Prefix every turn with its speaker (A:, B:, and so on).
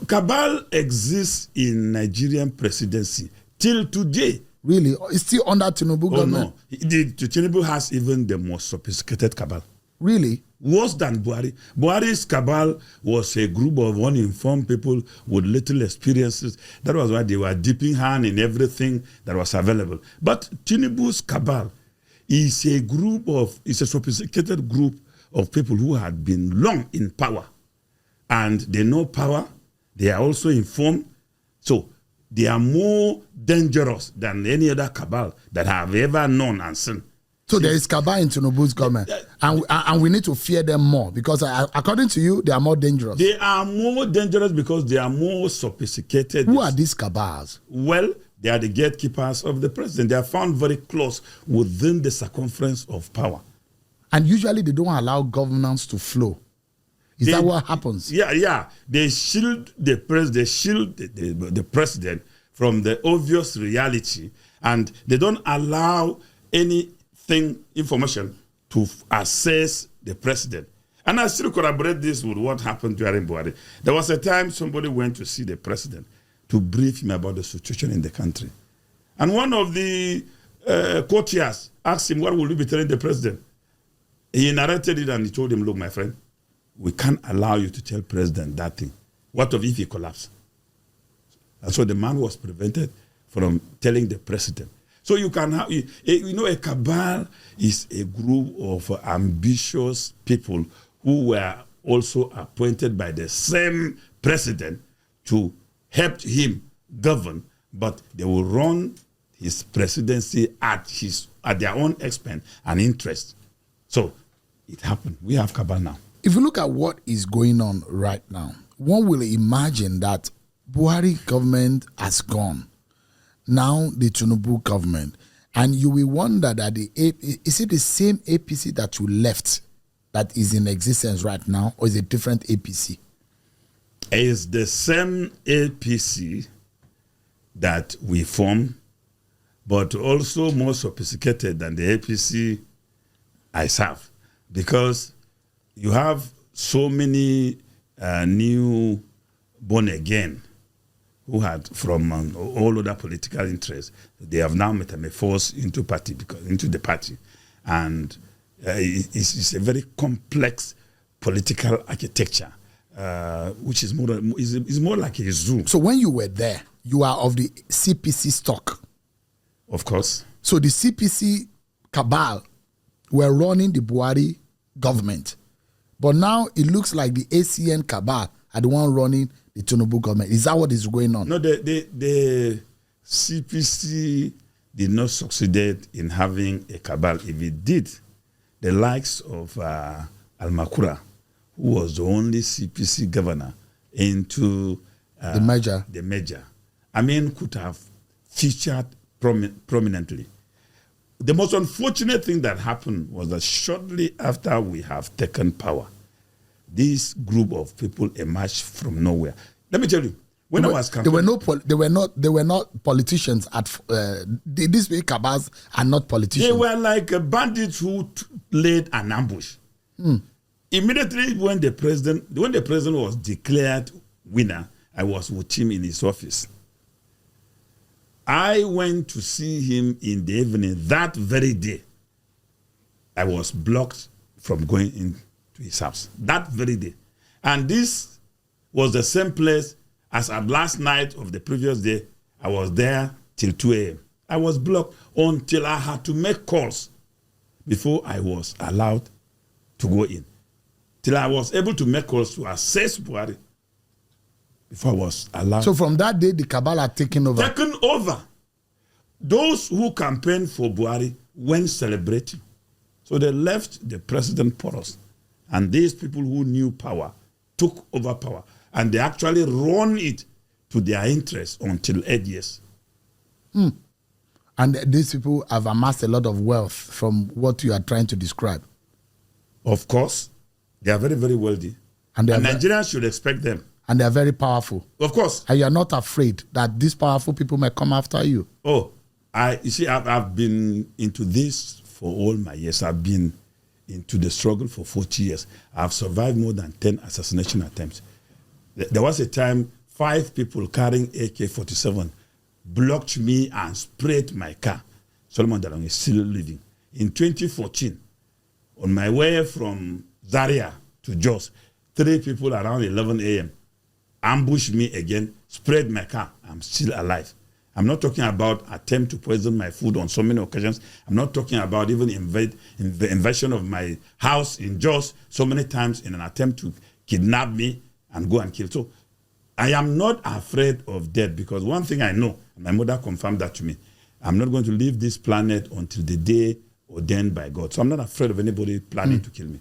A: Cabal exists in Nigerian presidency till today.
B: Really? It's still under Tinubu government?
A: No. Tinubu has even the most sophisticated cabal.
B: Really?
A: Worse than Buhari. Buhari's cabal was a group of uninformed people with little experiences. That was why they were dipping hand in everything that was available. But Tinubu's cabal is a sophisticated group of people who had been long in power. And they know power. They are also informed. So they are more dangerous than any other cabal that I have ever known and seen.
B: So there is cabal in Tinubu's government, and we need to fear them more because according to you, they are more dangerous.
A: They are more dangerous because they are more sophisticated.
B: Who are these cabals?
A: Well, they are the gatekeepers of the president. They are found very close within the circumference of power.
B: And usually they don't allow governance to flow. Is that what happens?
A: Yeah. They shield the president. They shield the president from the obvious reality, and they don't allow information to assess the president. And I still corroborate this with what happened during Buhari. There was a time somebody went to see the president to brief him about the situation in the country. And one of the courtiers asked him, what will you be telling the president? He narrated it and he told him, look, my friend, we can't allow you to tell president that thing. What if he collapsed? And so the man was prevented from telling the president. So you can have, a cabal is a group of ambitious people who were also appointed by the same president to help him govern, but they will run his presidency at their own expense and interest. So it happened. We have cabal now.
B: If you look at what is going on right now, one will imagine that Buhari government has gone. Now the Tinubu government. And you will wonder that is it the same APC that you left that is in existence right now, or is it a different APC?
A: It's the same APC that we formed, but also more sophisticated than the APC I serve. Because you have so many new born again who had from all other political interests. They have now metamorphosed into the party, and it's a very complex political architecture, which is more like a zoo.
B: So when you were there, you are of the CPC stock,
A: of course.
B: So the CPC cabal were running the Buhari government, but now it looks like the ACN cabal are the one running the Tinubu government. Is that what is going on?
A: No, the CPC did not succeed in having a cabal. If it did, the likes of Al-Makura, who was the only CPC governor into
B: the merger,
A: could have featured prominently. The most unfortunate thing that happened was that shortly after we have taken power, this group of people emerged from nowhere. Let me tell you, when I was campaigning,
B: they were not politicians. These big cabals are not politicians.
A: They were like bandits who laid an ambush. Immediately when the president was declared winner, I was with him in his office. I went to see him in the evening that very day. I was blocked from going into his house that very day. And this was the same place as at last night of the previous day. I was there till 2 a.m. I was blocked until I had to make calls before I was allowed to go in. Till I was able to make calls to assess Buhari before I was allowed.
B: So from that day, the cabal are taken over?
A: Taken over. Those who campaigned for Buhari went celebrating. So they left the president porous. And these people who knew power took over power. And they actually run it to their interests until 8 years.
B: And these people have amassed a lot of wealth from what you are trying to describe.
A: Of course. They are very, very wealthy. And Nigerians should expect them.
B: And they are very powerful.
A: Of course.
B: And you are not afraid that these powerful people may come after you.
A: Oh, I've been into this for all my years. I've been into the struggle for 40 years. I've survived more than 10 assassination attempts. There was a time 5 people carrying AK-47 blocked me and sprayed my car. Solomon Dalong is still living. In 2014, on my way from Zaria to Jos, 3 people around 11 a.m. ambushed me again, sprayed my car. I'm still alive. I'm not talking about attempt to poison my food on so many occasions. I'm not talking about even the invasion of my house in Jos so many times in an attempt to kidnap me and go and kill. So I am not afraid of death, because one thing I know, and my mother confirmed that to me, I'm not going to leave this planet until the day ordained by God. So I'm not afraid of anybody planning to kill me.